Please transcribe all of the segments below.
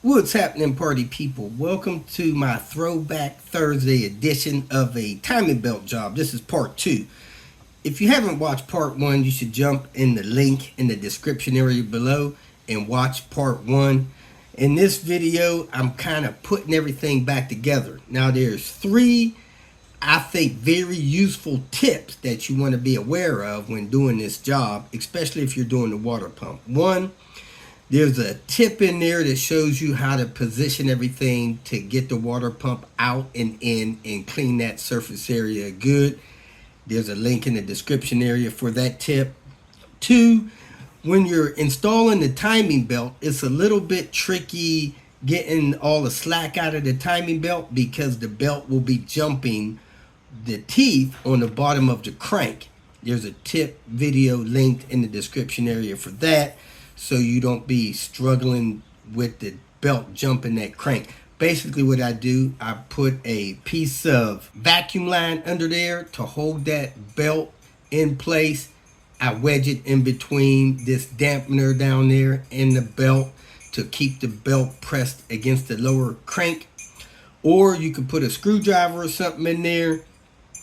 What's happening, party people? Welcome to my Throwback Thursday edition of a timing belt job. This is part 2. If you haven't watched part 1, you should jump in the link in the description area below and watch part 1. In this video, I'm kind of putting everything back together. Now there's 3, I think, very useful tips that you want to be aware of when doing this job, especially if you're doing the water pump. 1, there's a tip in there that shows you how to position everything to get the water pump out and in and clean that surface area good. There's a link in the description area for that tip. 2, when you're installing the timing belt, it's a little bit tricky getting all the slack out of the timing belt because the belt will be jumping the teeth on the bottom of the crank. There's a tip video linked in the description area for that, so you don't be struggling with the belt jumping that crank. Basically what I do, I put a piece of vacuum line under there to hold that belt in place. I wedge it in between this dampener down there and the belt to keep the belt pressed against the lower crank. Or you can put a screwdriver or something in there.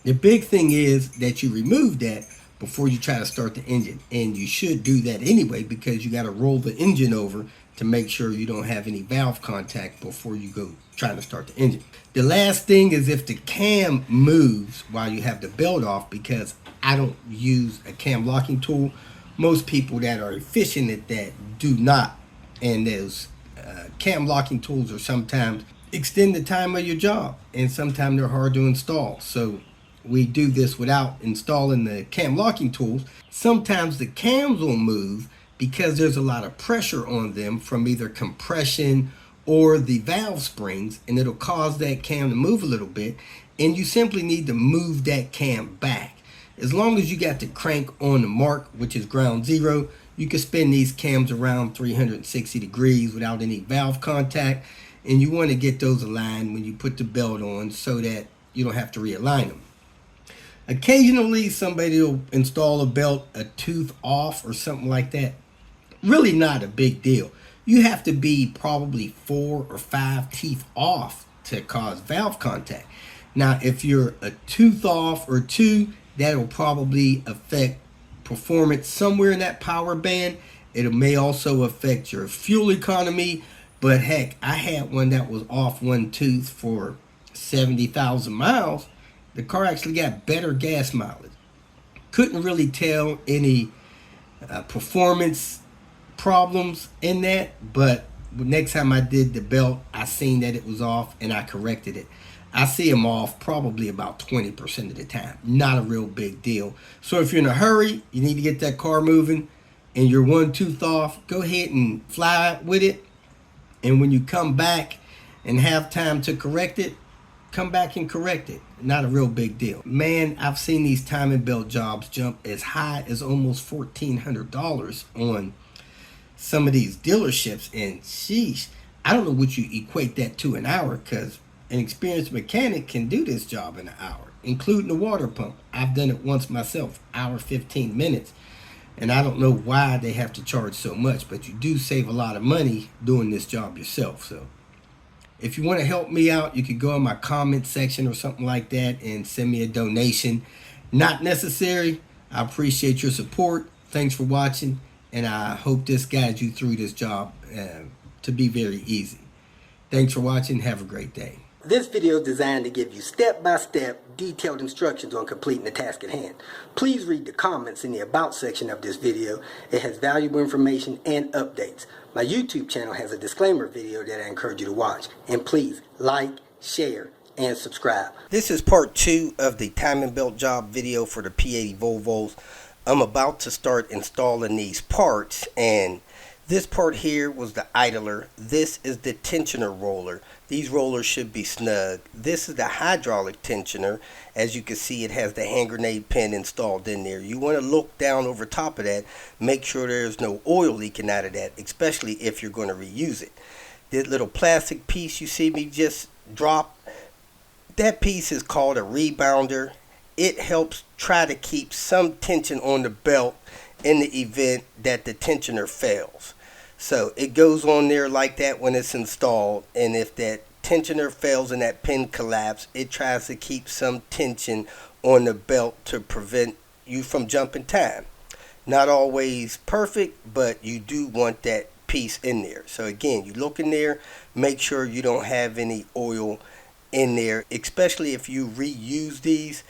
The big thing is that you remove that before you try to start the engine, and you should do that anyway because you got to roll the engine over to make sure you don't have any valve contact before you go trying to start the engine. The last thing is if the cam moves while you have the belt off, because I don't use a cam locking tool. Most people that are efficient at that do not, and those cam locking tools are sometimes extend the time of your job, and sometimes they're hard to install. So we do this without installing the cam locking tools. Sometimes the cams will move because there's a lot of pressure on them from either compression or the valve springs, and it'll cause that cam to move a little bit, and you simply need to move that cam back. As long as you got the crank on the mark, which is ground zero, you can spin these cams around 360 degrees without any valve contact, and you want to get those aligned when you put the belt on so that you don't have to realign them. Occasionally somebody will install a belt a tooth off or something like that. Really not a big deal. You have to be probably 4 or 5 teeth off to cause valve contact. Now if you're a tooth off or 2, that'll probably affect performance somewhere in that power band. It may also affect your fuel economy, but heck, I had one that was off 1 tooth for 70,000 miles. The car actually got better gas mileage. Couldn't really tell any performance problems in that, but next time I did the belt, I seen that it was off and I corrected it. I see them off probably about 20% of the time. Not a real big deal. So if you're in a hurry, you need to get that car moving, and you're 1 tooth off, go ahead and fly with it. And when you come back and have time to correct it, come back and correct it. Not a real big deal. Man, I've seen these timing belt jobs jump as high as almost $1,400 on some of these dealerships, and sheesh, I don't know what you equate that to an hour, because an experienced mechanic can do this job in an hour, including the water pump. I've done it once myself, hour 15 minutes, and I don't know why they have to charge so much, but you do save a lot of money doing this job yourself. So if you want to help me out, you could go in my comment section or something like that and send me a donation. Not necessary. I appreciate your support. Thanks for watching, and I hope this guides you through this job to be very easy. Thanks for watching. Have a great day. This video is designed to give you step-by-step detailed instructions on completing the task at hand. Please read the comments in the About section of this video. It has valuable information and updates. My YouTube channel has a disclaimer video that I encourage you to watch. And please like, share, and subscribe. This is part 2 of the timing belt job video for the P80 Volvos. I'm about to start installing these parts, and this part here was the idler. This is the tensioner roller. These rollers should be snug. This is the hydraulic tensioner. As you can see, it has the hand grenade pin installed in there. You want to look down over top of that, make sure there's no oil leaking out of that, especially if you're going to reuse it. This little plastic piece you see me just drop, that piece is called a rebounder. It helps try to keep some tension on the belt in the event that the tensioner fails. So it goes on there like that when it's installed, and if that tensioner fails and that pin collapse, it tries to keep some tension on the belt to prevent you from jumping time. Not always perfect, but you do want that piece in there. So again, you look in there, make sure you don't have any oil in there, especially if you reuse these.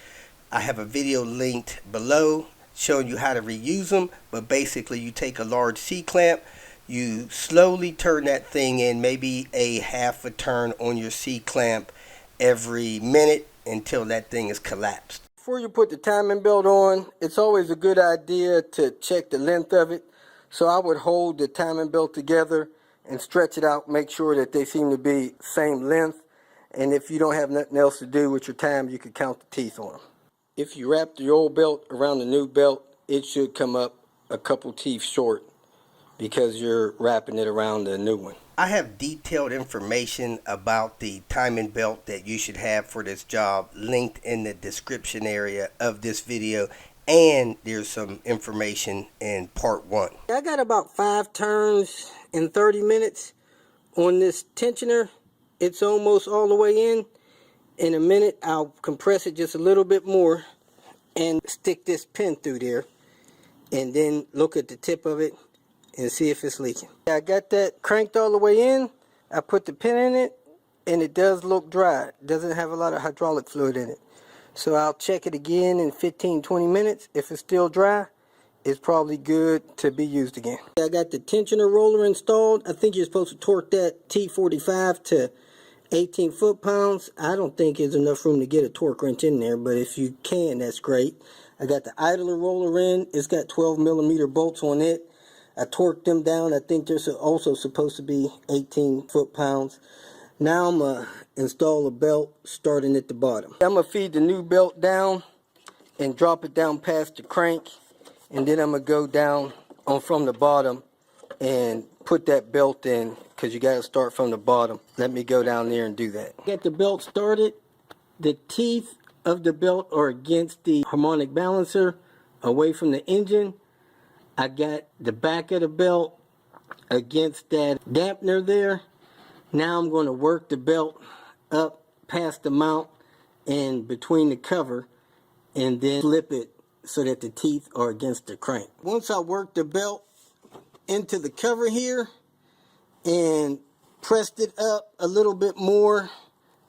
I have a video linked below showing you how to reuse them, but basically you take a large C-clamp, you slowly turn that thing in, maybe a half a turn on your C-clamp every minute until that thing is collapsed. Before you put the timing belt on, it's always a good idea to check the length of it. So I would hold the timing belt together and stretch it out, make sure that they seem to be same length. And if you don't have nothing else to do with your time, you can count the teeth on them. If you wrap the old belt around the new belt, it should come up a couple teeth short because you're wrapping it around the new one. I have detailed information about the timing belt that you should have for this job linked in the description area of this video, and there's some information in part 1. I got about 5 turns in 30 minutes on this tensioner. It's almost all the way in. In a minute I'll compress it just a little bit more and stick this pin through there, and then look at the tip of it and see if it's leaking. I got that cranked all the way in. I put the pin in it, and it does look dry. It doesn't have a lot of hydraulic fluid in it. So I'll check it again in 15-20 minutes. If it's still dry, it's probably good to be used again. I got the tensioner roller installed. I think you're supposed to torque that T45 to 18 foot-pounds. I don't think there's enough room to get a torque wrench in there, but if you can, that's great. I got the idler roller in. It's got 12mm bolts on it. I torqued them down. I think they're also supposed to be 18 foot-pounds. Now I'm going to install a belt starting at the bottom. I'm going to feed the new belt down and drop it down past the crank. And then I'm going to go down on from the bottom and put that belt in, because you got to start from the bottom. Let me go down there and do that. Get the belt started. The teeth of the belt are against the harmonic balancer, away from the engine. I got the back of the belt against that dampener there. Now I'm going to work the belt up past the mount and between the cover, and then flip it so that the teeth are against the crank. Once I work the belt into the cover here and pressed it up a little bit more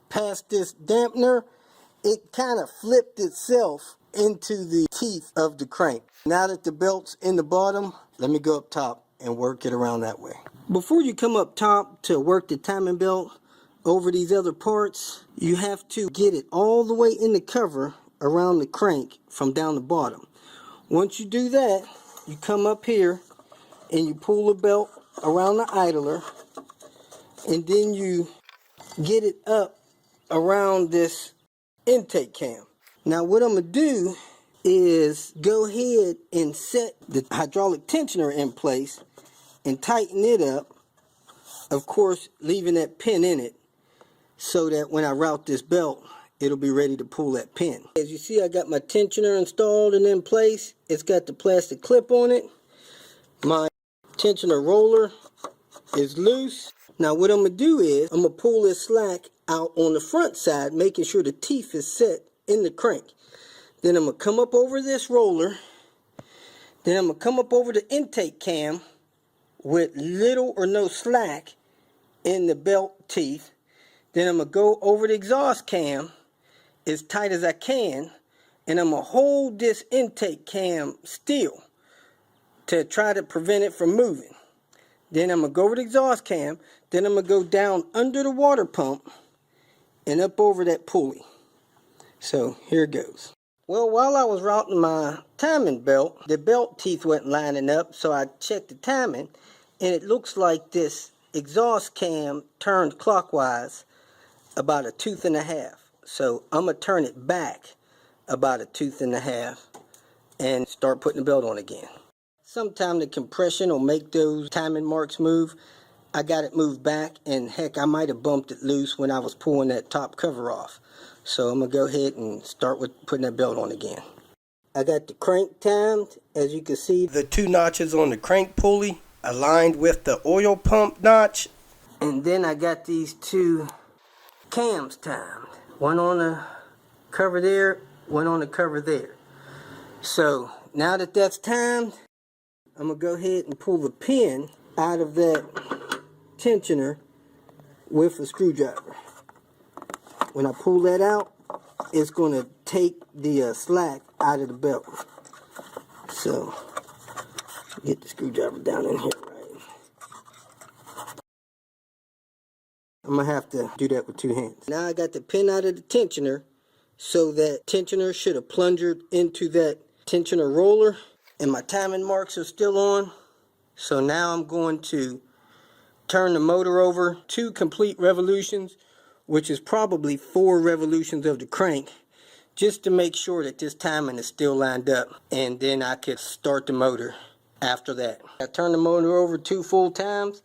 past this dampener, it kind of flipped itself into the teeth of the crank. Now that the belt's in the bottom, let me go up top and work it around that way. Before you come up top to work the timing belt over these other parts, you have to get it all the way in the cover around the crank from down the bottom. Once you do that, you come up here and you pull the belt around the idler, and then you get it up around this intake cam. Now what I'm going to do is go ahead and set the hydraulic tensioner in place and tighten it up, of course leaving that pin in it so that when I route this belt, it'll be ready to pull that pin. As you see, I got my tensioner installed and in place. It's got the plastic clip on it. My tensioner roller is loose. Now what I'm going to do is I'm going to pull this slack out on the front side, making sure the teeth is set in the crank. Then I'm going to come up over this roller. Then I'm going to come up over the intake cam with little or no slack in the belt teeth. Then I'm going to go over the exhaust cam as tight as I can, and I'm going to hold this intake cam still to try to prevent it from moving. Then I'm going to go over the exhaust cam. Then I'm going to go down under the water pump and up over that pulley. So here it goes. Well, while I was routing my timing belt, the belt teeth weren't lining up, so I checked the timing, and it looks like this exhaust cam turned clockwise about 1.5 tooths. So I'm going to turn it back about 1.5 tooths and start putting the belt on again. Sometimes the compression will make those timing marks move. I got it moved back, and heck, I might have bumped it loose when I was pulling that top cover off. So I'm going to go ahead and start with putting that belt on again. I got the crank timed, as you can see. The 2 notches on the crank pulley, aligned with the oil pump notch. And then I got these two cams timed. One on the cover there, one on the cover there. So now that that's timed, I'm going to go ahead and pull the pin out of that tensioner with a screwdriver. When I pull that out, it's going to take the slack out of the belt. So, get the screwdriver down in here, right? I'm going to have to do that with two hands. Now I got the pin out of the tensioner, so that tensioner should have plunged into that tensioner roller. And my timing marks are still on. So now I'm going to turn the motor over 2 complete revolutions, which is probably 4 revolutions of the crank, just to make sure that this timing is still lined up, and then I could start the motor after that. I turn the motor over 2 full times.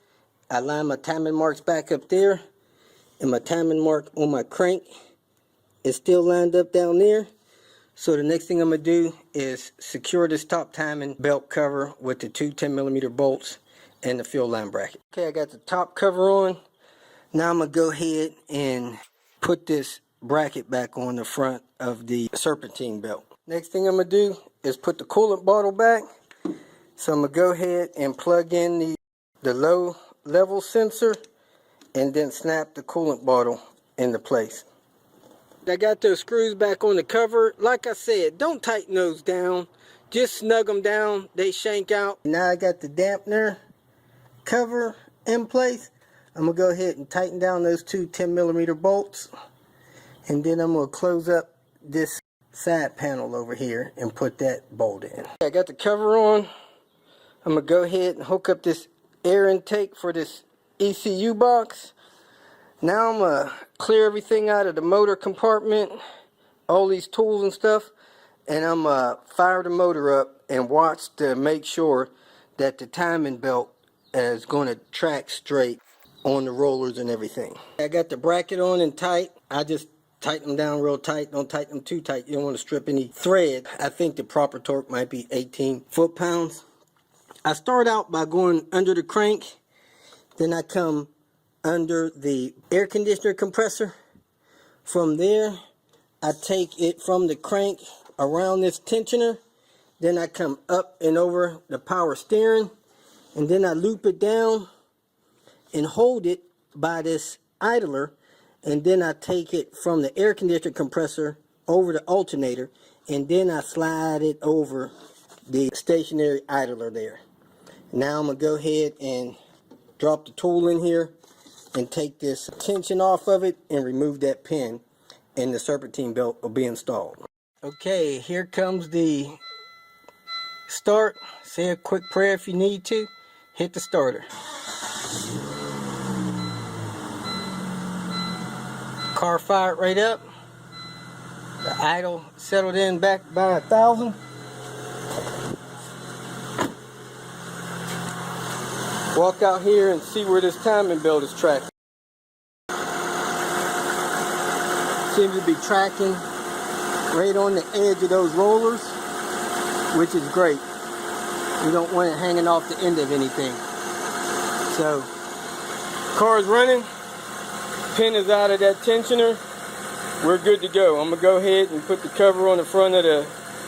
I line my timing marks back up there, and my timing mark on my crank is still lined up down there. So the next thing I'm going to do is secure this top timing belt cover with the 2 10mm bolts and the fuel line bracket. Okay, I got the top cover on. Now I'm going to go ahead and put this bracket back on the front of the serpentine belt. Next thing I'm going to do is put the coolant bottle back. So I'm going to go ahead and plug in the low level sensor and then snap the coolant bottle into place. I got those screws back on the cover. Like I said, don't tighten those down. Just snug them down. They shank out. Now I got the dampener cover in place. I'm going to go ahead and tighten down those 2 10mm bolts. And then I'm going to close up this side panel over here and put that bolt in. I got the cover on. I'm going to go ahead and hook up this air intake for this ECU box. Now I'm going to clear everything out of the motor compartment, all these tools and stuff, and I'm going to fire the motor up and watch to make sure that the timing belt is going to track straight on the rollers and everything. I got the bracket on and tight. I just tighten them down real tight. Don't tighten them too tight. You don't want to strip any thread. I think the proper torque might be 18 foot-pounds. I start out by going under the crank, then I come under the air conditioner compressor. From there, I take it from the crank around this tensioner, then I come up and over the power steering, and then I loop it down and hold it by this idler, and then I take it from the air conditioner compressor over the alternator, and then I slide it over the stationary idler there. Now I'm going to go ahead and drop the tool in here and take this tension off of it and remove that pin, and the serpentine belt will be installed. Okay, here comes the start. Say a quick prayer if you need to. Hit the starter. Car fired right up. The idle settled in back by 1,000. Walk out here and see where this timing belt is tracking. Seems to be tracking right on the edge of those rollers, which is great. You don't want it hanging off the end of anything. So, car's running, pin is out of that tensioner, we're good to go. I'm going to go ahead and put the cover on the front of the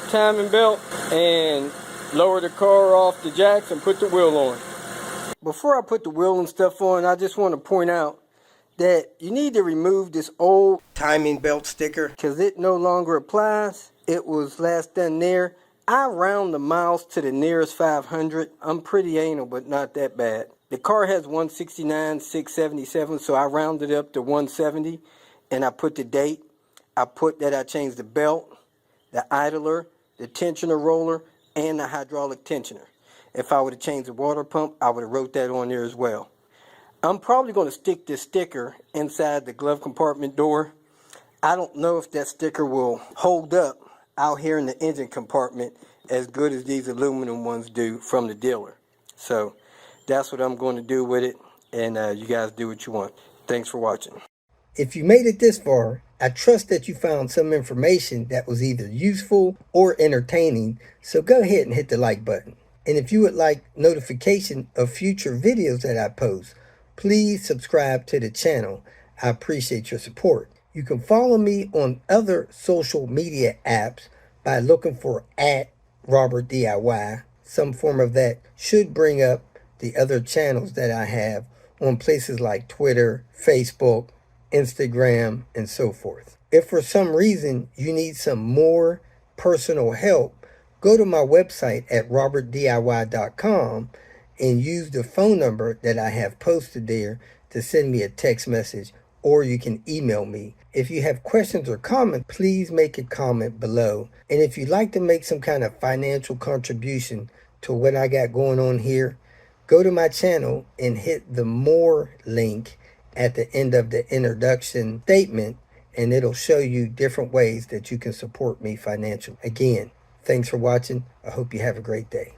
timing belt and lower the car off the jacks and put the wheel on. Before I put the wheel and stuff on, I just want to point out that you need to remove this old timing belt sticker because it no longer applies. It was last done there. I round the miles to the nearest 500. I'm pretty anal, but not that bad. The car has 169,677, so I rounded up to 170, and I put the date. I put that I changed the belt, the idler, the tensioner roller, and the hydraulic tensioner. If I would have changed the water pump, I would have wrote that on there as well. I'm probably going to stick this sticker inside the glove compartment door. I don't know if that sticker will hold up out here in the engine compartment as good as these aluminum ones do from the dealer. So that's what I'm going to do with it, and you guys do what you want. Thanks for watching. If you made it this far, I trust that you found some information that was either useful or entertaining, so go ahead and hit the like button. And if you would like notification of future videos that I post, please subscribe to the channel. I appreciate your support. You can follow me on other social media apps by looking for @RobertDIY. Some form of that should bring up the other channels that I have on places like Twitter, Facebook, Instagram, and so forth. If for some reason you need some more personal help, go to my website at robertdiy.com and use the phone number that I have posted there to send me a text message, or you can email me. If you have questions or comments, please make a comment below. And if you'd like to make some kind of financial contribution to what I got going on here, go to my channel and hit the more link at the end of the introduction statement, and it'll show you different ways that you can support me financially. Again, thanks for watching. I hope you have a great day.